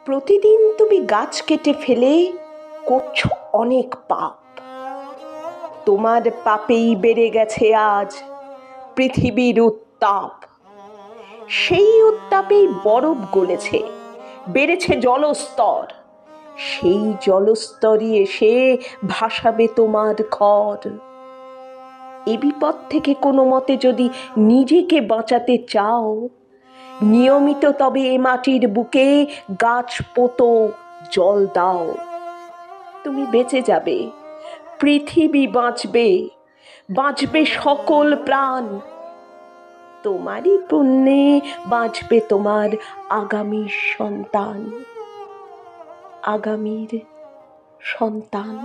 প্রতিদিন তুমি গাছ কেটে ফেলে করছো অনেক পাপ। তোমার পাপেই বেড়ে গেছে আজ পৃথিবীর উত্তাপ। সেই উত্তাপেই বরফ গলেছে, বেড়েছে জলস্তর। সেই জলস্তরই এসে ভাসাবে তোমার ঘর। এ বিপদ থেকে কোনো মতে যদি নিজেকে বাঁচাতে চাও, নিয়মিত তবে এ মাটির বুকে গাছ পোতো, জল দাও। তুমি বেঁচে যাবে, পৃথিবী বাঁচবে, বাঁচবে সকল প্রাণ। তোমারই পুণ্যে বাঁচবে তোমার আগামীর সন্তান, আগামীর সন্তান।